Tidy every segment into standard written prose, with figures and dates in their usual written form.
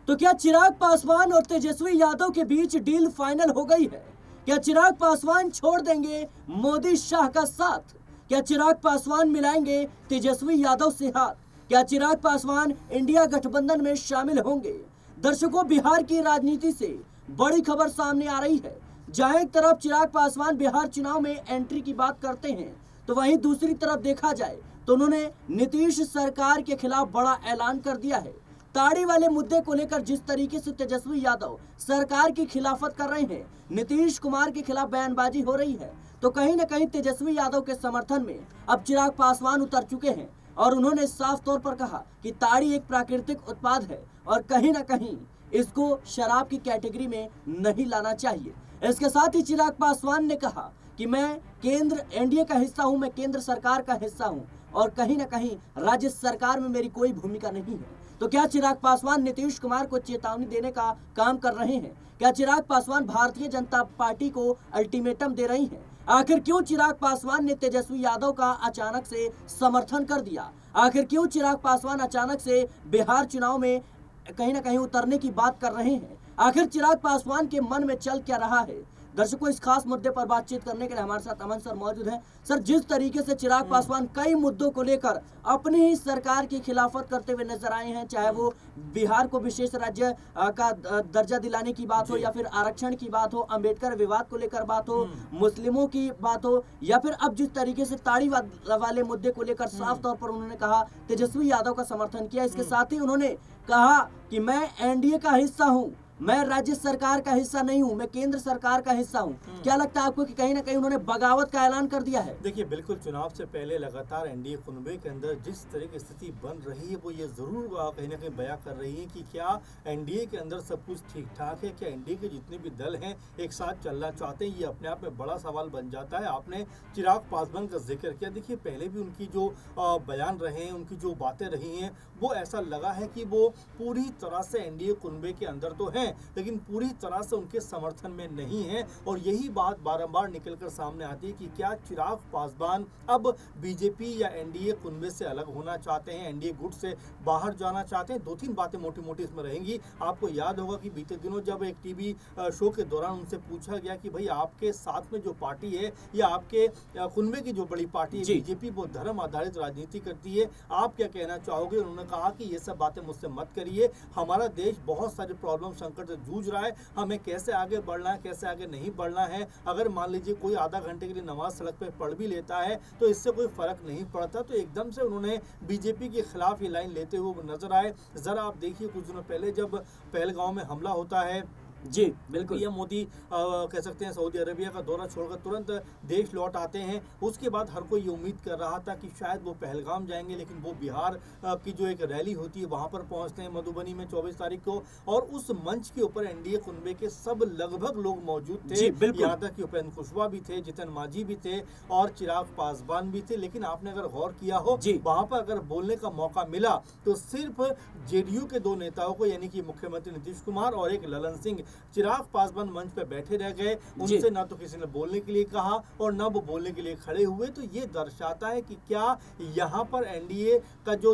तो क्या चिराग पासवान और तेजस्वी यादव के बीच डील फाइनल हो गई है? क्या चिराग पासवान छोड़ देंगे मोदी शाह का साथ? क्या चिराग पासवान मिलाएंगे तेजस्वी यादव से हाथ? क्या चिराग पासवान इंडिया गठबंधन में शामिल होंगे? दर्शकों, बिहार की राजनीति से बड़ी खबर सामने आ रही है। जहां एक तरफ चिराग पासवान बिहार चुनाव में एंट्री की बात करते हैं, तो वहीं दूसरी तरफ देखा जाए तो उन्होंने नीतीश सरकार के खिलाफ बड़ा ऐलान कर दिया है। ताड़ी वाले मुद्दे को लेकर जिस तरीके से तेजस्वी यादव सरकार की खिलाफत कर रहे हैं, नीतीश कुमार के खिलाफ बयानबाजी हो रही है, तो कहीं न कहीं तेजस्वी यादव के समर्थन में अब चिराग पासवान उतर चुके हैं और उन्होंने साफ तौर पर कहा कि ताड़ी एक प्राकृतिक उत्पाद है और कहीं न कहीं इसको शराब की कैटेगरी में नहीं लाना चाहिए। इसके साथ ही चिराग पासवान ने कहा कि मैं केंद्र एनडीए का हिस्सा हूं, मैं केंद्र सरकार का हिस्सा हूं और कहीं ना कहीं राज्य सरकार में मेरी कोई भूमिका नहीं है। तो क्या चिराग पासवान नीतीश कुमार को चेतावनी देने का काम कर रहे हैं? क्या चिराग पासवान भारतीय जनता पार्टी को अल्टीमेटम दे रही हैं? आखिर क्यों चिराग पासवान ने तेजस्वी यादव का अचानक से समर्थन कर दिया? आखिर क्यों चिराग पासवान अचानक से बिहार चुनाव में कहीं ना कहीं उतरने की बात कर रहे हैं? आखिर चिराग पासवान के मन में चल क्या रहा है? दर्शकों, इस खास मुद्दे पर बातचीत करने के लिए हमारे साथ अमन सर मौजूद हैं। सर, जिस तरीके से चिराग पासवान कई मुद्दों को लेकर अपनी ही सरकार की खिलाफत करते हुए नजर आए हैं, चाहे वो बिहार को विशेष राज्य का दर्जा दिलाने की बात हो, या फिर आरक्षण की बात हो, अंबेडकर विवाद को लेकर बात हो, मुस्लिमों की बात हो, या फिर अब जिस तरीके से ताड़ी वाले मुद्दे को लेकर साफ तौर पर उन्होंने कहा, तेजस्वी यादव का समर्थन किया। इसके साथ ही उन्होंने कहा कि मैं एनडीए का हिस्सा हूं, मैं राज्य सरकार का हिस्सा नहीं हूं, मैं केंद्र सरकार का हिस्सा हूं। क्या लगता है आपको कि कहीं ना कहीं उन्होंने बगावत का ऐलान कर दिया है? देखिए, बिल्कुल चुनाव से पहले लगातार एनडीए कुनबे के अंदर जिस तरह की स्थिति बन रही है, वो ये जरूर कहीं ना कहीं बयां कर रही है कि क्या एनडीए के अंदर सब कुछ ठीक ठाक है, क्या एनडीए के जितने भी दल हैं एक साथ चलना चाहते हैं, ये अपने आप में बड़ा सवाल बन जाता है। आपने चिराग पासवान का जिक्र किया, देखिए पहले भी उनकी जो बयान रहे हैं, उनकी जो बातें रही हैं, वो ऐसा लगा है कि वो पूरी तरह से एनडीए कुनबे के अंदर तो हैं, लेकिन पूरी तरह से उनके समर्थन में नहीं है। और यही बात बारंबार निकलकर सामने आती है कि क्या चिराग पासवान अब बीजेपी या एनडीए कुनबे से अलग होना चाहते हैं, एनडीए गुट से बाहर जाना चाहते हैं। दो तीन बातें मोटी मोटी इसमें रहेंगी। आपको याद होगा कि बीते दिनों जब एक टीवी शो के दौरान उनसे पूछा गया कि भाई आपके साथ में जो पार्टी है या आपके कुनबे की जो बड़ी पार्टी है बीजेपी, वो धर्म आधारित राजनीति करती है, आप क्या कहना चाहोगे? उन्होंने कहा कि ये सब बातें मुझसे मत करिए, हमारा देश बहुत सारे प्रॉब्लम संकट से जूझ रहा है, हमें कैसे आगे बढ़ना है, कैसे आगे नहीं बढ़ना है। अगर मान लीजिए कोई आधा घंटे के लिए नमाज सड़क पे पढ़ भी लेता है तो इससे कोई फर्क नहीं पड़ता। तो एकदम से उन्होंने बीजेपी के खिलाफ ये लाइन लेते हुए नजर आए। जरा आप देखिए, कुछ दिनों पहले जब पहलगांव में हमला होता है, जी बिल्कुल, पीएम मोदी कह सकते हैं सऊदी अरेबिया का दौरा छोड़कर तुरंत देश लौट आते हैं। उसके बाद हर कोई ये उम्मीद कर रहा था कि शायद वो पहलगाम जाएंगे, लेकिन वो बिहार की जो एक रैली होती है वहां पर पहुंचते हैं मधुबनी में 24 तारीख को, और उस मंच के ऊपर एनडीए कुनबे के सब लगभग लोग मौजूद थे। यहाँ तक कि उपेंद्र कुशवाहा भी थे, जितन मांझी भी थे और चिराग पासवान भी थे। लेकिन आपने अगर गौर किया हो, वहां पर अगर बोलने का मौका मिला तो सिर्फ जेडीयू के दो नेताओं को, यानी कि मुख्यमंत्री नीतीश कुमार और एक ललन सिंह, चिराग पासवान मंच पे बैठे रह गए। उनसे ना तो किसी ने बोलने के लिए कहा और ना वो बोलने के लिए खड़े हुए। तो ये दर्शाता है कि क्या यहाँ पर एनडीए का जो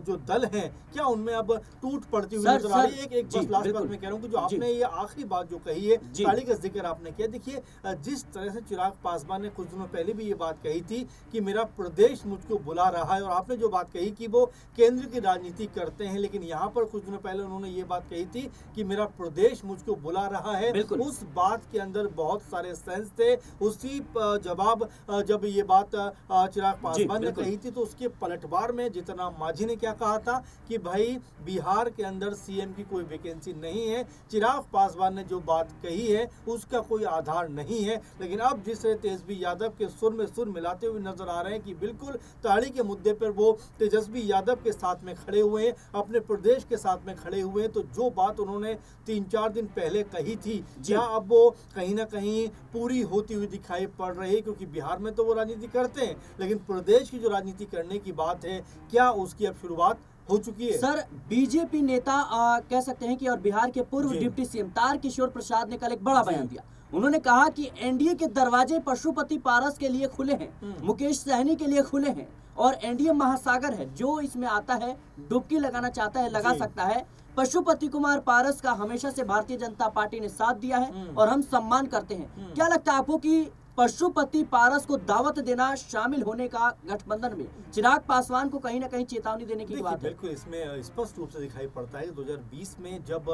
दल है, क्या उनमें अब टूट पड़ती हुई नजर आ रही है? एक बस लास्ट बात मैं कह रहा हूँ कि जो आपने ये आखिरी बात जो कही है, ताड़ी का जिक्र आपने किया, देखिए जिस तरह से चिराग पासवान ने कुछ दिनों पहले भी ये बात कही थी कि मेरा प्रदेश मुझको बुला रहा है, और आपने जो बात कही कि वो केंद्र की राजनीति करते हैं, लेकिन यहाँ पर कुछ दिनों पहले उन्होंने ये बात कही थी कि मेरा प्रदेश मुझको बुला रहा है। उस बात के अंदर बहुत सारे सेंस थे। उसी जवाब जब ये बात चिराग पासवान ने कही थी, तो उसके पलटवार में जितन राम मांझी ने क्या कहा था कि भाई बिहार के अंदर सीएम की कोई वैकेंसी नहीं है। चिराग पासवान ने जो बात कही है उसका कोई आधार नहीं है। लेकिन अब जिस तरह तेजस्वी यादव के सुर में सुर मिलाते हुए नजर आ रहे हैं कि बिल्कुल ताड़ी के मुद्दे पर वो तेजस्वी यादव के साथ में खड़े हुए हैं, अपने प्रदेश के साथ में खड़े हुए हैं। तो जो बात उन्होंने 3-4 दिन पहले कही थी, क्या अब वो कहीं ना कहीं पूरी होती हुई दिखाई पड़ रही है? क्योंकि बिहार में तो वो राजनीति करते हैं, लेकिन प्रदेश की जो राजनीति करने की बात है, क्या उसकी अब शुरुआत हो चुकी है। सर, बीजेपी नेता कह सकते हैं कि और बिहार के पूर्व जी। डिप्टी सीएम तारकिशोर प्रसाद ने कल एक बड़ा जी। बयान दिया। उन्होंने कहा कि एनडीए के दरवाजे पशुपति पारस के लिए खुले हैं, मुकेश सहनी के लिए खुले हैं और एनडीए महासागर है, जो इसमें आता है डुबकी लगाना चाहता है लगा जी। सकता है। पशुपति कुमार पारस का हमेशा से भारतीय जनता पार्टी ने साथ दिया है और हम सम्मान करते हैं। क्या लगता है आपको कि पशुपति पारस को दावत देना, शामिल होने का गठबंधन में चिराग पासवान को कहीं ना कहीं चेतावनी देने की बात है? बिल्कुल, इसमें स्पष्ट रूप से दिखाई पड़ता है कि 2020 में जब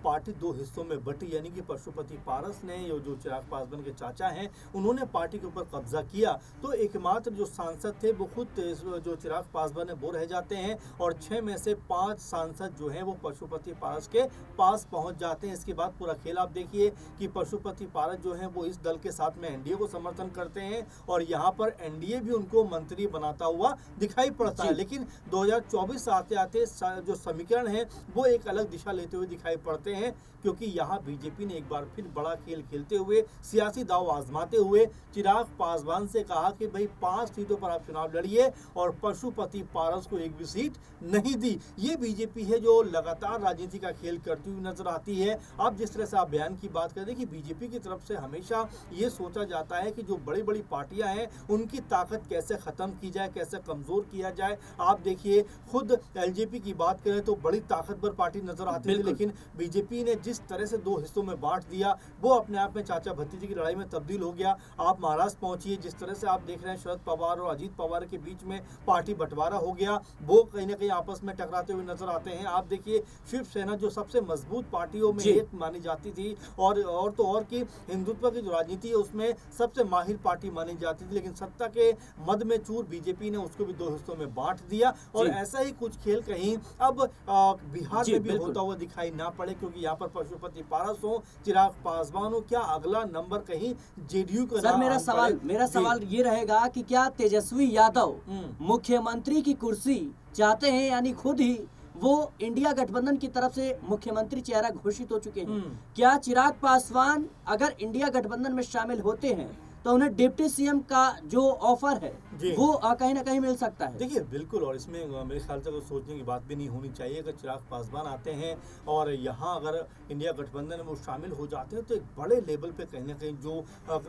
पार्टी दो हिस्सों में बटी, यानी कि पशुपति पारस ने जो चिराग पासवान के चाचा हैं उन्होंने पार्टी के ऊपर कब्जा किया, तो एकमात्र जो सांसद थे वो खुद जो चिराग पासवान है वो रह जाते हैं और 6 में से 5 सांसद जो हैं वो पशुपति पारस के पास पहुंच जाते हैं। इसके बाद पूरा खेल आप देखिए कि पशुपति पारस जो है वो इस दल के साथ में एनडीए को समर्थन करते हैं और यहाँ पर एनडीए भी उनको मंत्री बनाता हुआ दिखाई पड़ता है। लेकिन 2024 आते आते जो समीकरण है वो एक अलग दिशा लेते हुए दिखाई पड़ते हैं, क्योंकि यहाँ बीजेपी ने एक बार फिर बड़ा खेल खेलते हुए, सियासी दाव आजमाते हुए चिराग पासवान से कहा कि भाई 5 सीटों पर आप चुनाव लड़िए और पशुपति पारस को एक भी सीट नहीं दी। ये बीजेपी है जो लगातार राजनीति का खेल करती हुई नजर आती है। अब जिस तरह से आप बयान की बात करें कि बीजेपी की तरफ से हमेशा ये सोचा जाता है कि जो बड़ी बड़ी पार्टियां हैं उनकी ताकत कैसे खत्म की जाए, कैसे कमजोर किया जाए। आप देखिए खुद एलजेपी की बात करें तो बड़ी ताकतवर पार्टी नजर आती है, लेकिन बीजेपी ने जिस तरह से 2 हिस्सों में बांट दिया वो अपने आप में चाचा भतीजे की लड़ाई में तब्दील हो गया। आप महाराष्ट्र पहुंचिए, जिस तरह से आप देख रहे हैं शरद पवार और अजीत पवार के बीच में पार्टी बंटवारा हो गया, वो कहीं ना कहीं आपस में टकराते हुए नजर आते हैं। आप देखिए शिवसेना जो सबसे मजबूत पार्टियों में एक मानी जाती थी और तो और की हिंदुत्व की जो राजनीति है उसमें सबसे माहिर पार्टी मानी जाती थी, लेकिन सत्ता के मद में चूर बीजेपी ने उसको भी 2 हिस्सों में बांट दिया और ऐसा ही कुछ खेल कहीं अब बिहार में भी होता हुआ दिखाई ना पड़े, क्योंकि यहाँ पर पशुपति पारस हो, चिराग पासवान हो, क्या अगला नंबर कहीं जेडीयू का? सर, मेरा सवाल ये रहेगा कि क्या तेजस्वी यादव मुख्यमंत्री की कुर्सी चाहते हैं, यानी खुद ही वो इंडिया गठबंधन की तरफ से मुख्यमंत्री चेहरा घोषित हो चुके हैं? क्या चिराग पासवान अगर इंडिया गठबंधन में शामिल होते हैं तो उन्हें डिप्टी सीएम का जो ऑफर है वो कहीं ना कहीं मिल सकता है? देखिए बिल्कुल, और इसमें मेरे ख्याल से सोचने की बात भी नहीं होनी चाहिए। अगर चिराग पासवान आते हैं और यहाँ अगर इंडिया गठबंधन में वो शामिल हो जाते हैं तो एक बड़े लेवल पे कहीं ना कहीं जो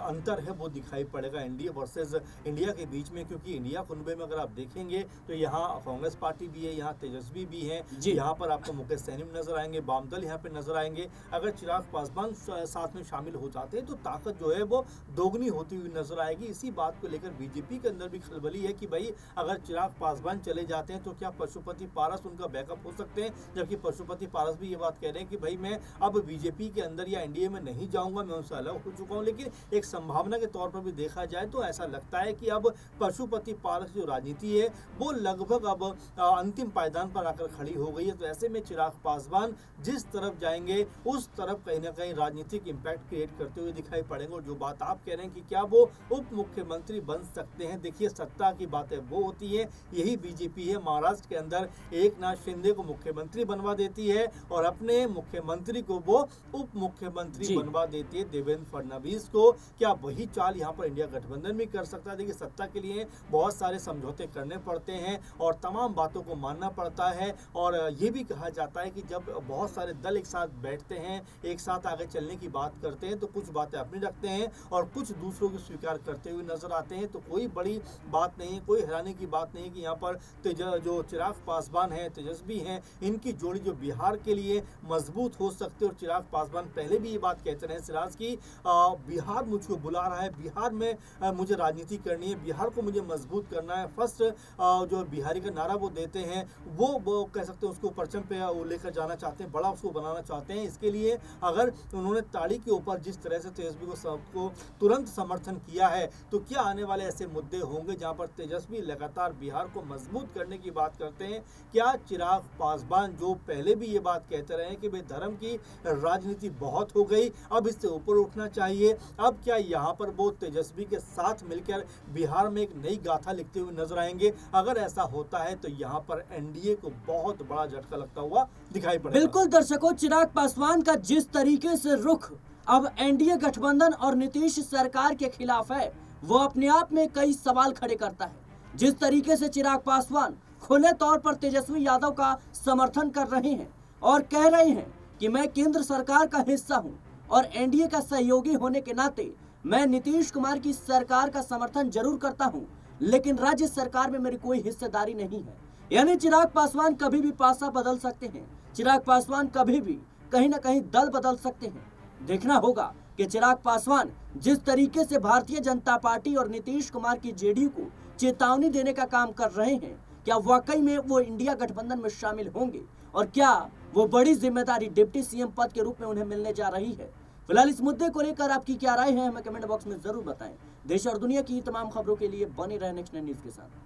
अंतर है वो दिखाई पड़ेगा एनडीए वर्सेस इंडिया के बीच में, क्योंकि इंडिया कुनबे में अगर आप देखेंगे तो यहाँ कांग्रेस पार्टी भी है, यहाँ तेजस्वी भी है, यहाँ पर आपको मुकेश सहनी नजर आएंगे, वामदल यहाँ पे नजर आएंगे। अगर चिराग पासवान साथ में शामिल हो जाते हैं तो ताकत जो है वो दोगुनी होती हुई नजर आएगी। इसी बात को लेकर बीजेपी के अंदर भी खलबली है कि भाई अगर चिराग पासवान चले जाते हैं तो क्या पशुपति पारस उनका बैकअप हो सकते हैं, जबकि पशुपति पारस भी ये बात कह रहे हैं कि भाई मैं अब बीजेपी के अंदर या एनडीए में नहीं जाऊंगा, मैं उनसे अलग हो चुका हूं। लेकिन एक संभावना के तौर पर भी देखा जाए तो ऐसा लगता है कि अब पशुपति पारस जो राजनीति है वो लगभग अब अंतिम पायदान पर आकर खड़ी हो गई है। तो ऐसे में चिराग पासवान जिस तरफ जाएंगे उस तरफ कहीं ना कहीं राजनीतिक इम्पैक्ट क्रिएट करते हुए दिखाई पड़ेंगे। और जो बात आप कह रहे हैं कि क्या वो उप मुख्यमंत्री बन सकते हैं, देखिए सत्ता की बातें वो होती है, यही बीजेपी है। महाराष्ट्र के अंदर एकनाथ शिंदे को मुख्यमंत्री बनवा देती है और अपने मुख्यमंत्री को वो उप मुख्यमंत्री बनवा देती है देवेंद्र फडणवीस को। क्या वही चाल यहाँ पर इंडिया गठबंधन भी कर सकता है? देखिए सत्ता के लिए बहुत सारे समझौते करने पड़ते हैं और तमाम बातों को मानना पड़ता है। और ये भी कहा जाता है कि जब बहुत सारे दल एक साथ बैठते हैं, एक साथ आगे चलने की बात करते हैं तो कुछ बातें अपनी रखते हैं और कुछ दूसरों की स्वीकार करते हुए नजर आते हैं। तो कोई बड़ी बात नहीं है, कोई हैरानी की बात नहीं है कि यहाँ पर जो चिराग पासवान है, तेजस्वी हैं, इनकी जोड़ी जो बिहार के लिए मजबूत हो सकते। और चिराग पासवान पहले भी ये बात कहते रहे सिराज की बिहार मुझको बुला रहा है, बिहार में मुझे राजनीति करनी है, बिहार को मुझे मजबूत करना है। फर्स्ट जो बिहारी का नारा वो देते हैं वो कह सकते हैं उसको परचम पे लेकर जाना चाहते हैं, बड़ा उसको बनाना चाहते हैं। इसके लिए अगर उन्होंने ताड़ी के ऊपर जिस तरह से तेजस्वी को तुरंत समर्थन किया है तो क्या आने वाले ऐसे मुद्दे होंगे जहां पर तेजस्वी लगातार बिहार को मजबूत करने की बात करते हैं? क्या चिराग पासवान जो पहले भी ये बात कहते रहे कि भाई धर्म की राजनीति बहुत हो गई, अब इससे ऊपर उठना चाहिए, अब क्या यहाँ पर वो तेजस्वी के साथ मिलकर बिहार में एक नई गाथा लिखते हुए नजर आएंगे? अगर ऐसा होता है तो यहाँ पर एनडीए को बहुत बड़ा झटका लगता हुआ दिखाई पड़ेगा। बिल्कुल दर्शकों, चिराग पासवान का जिस तरीके से रुख अब एनडीए गठबंधन और नीतीश सरकार के खिलाफ है वो अपने आप में कई सवाल खड़े करता है। जिस तरीके से चिराग पासवान खुले तौर पर तेजस्वी यादव का समर्थन कर रहे हैं और कह रहे हैं कि मैं केंद्र सरकार का हिस्सा हूं और एनडीए का सहयोगी होने के नाते मैं नीतीश कुमार की सरकार का समर्थन जरूर करता हूं, लेकिन राज्य सरकार में मेरी कोई हिस्सेदारी नहीं है। यानी चिराग पासवान कभी भी पासा बदल सकते हैं, चिराग पासवान कभी भी कहीं ना कहीं दल बदल सकते हैं। देखना होगा कि चिराग पासवान जिस तरीके से भारतीय जनता पार्टी और नीतीश कुमार की जेडीयू को चेतावनी देने का काम कर रहे हैं, क्या वाकई में वो इंडिया गठबंधन में शामिल होंगे और क्या वो बड़ी जिम्मेदारी डिप्टी सीएम पद के रूप में उन्हें मिलने जा रही है। फिलहाल इस मुद्दे को लेकर आपकी क्या राय है, हमें कमेंट बॉक्स में जरूर बताएं। देश और दुनिया की तमाम खबरों के लिए बने रहें नेक्स्ट न्यूज के साथ।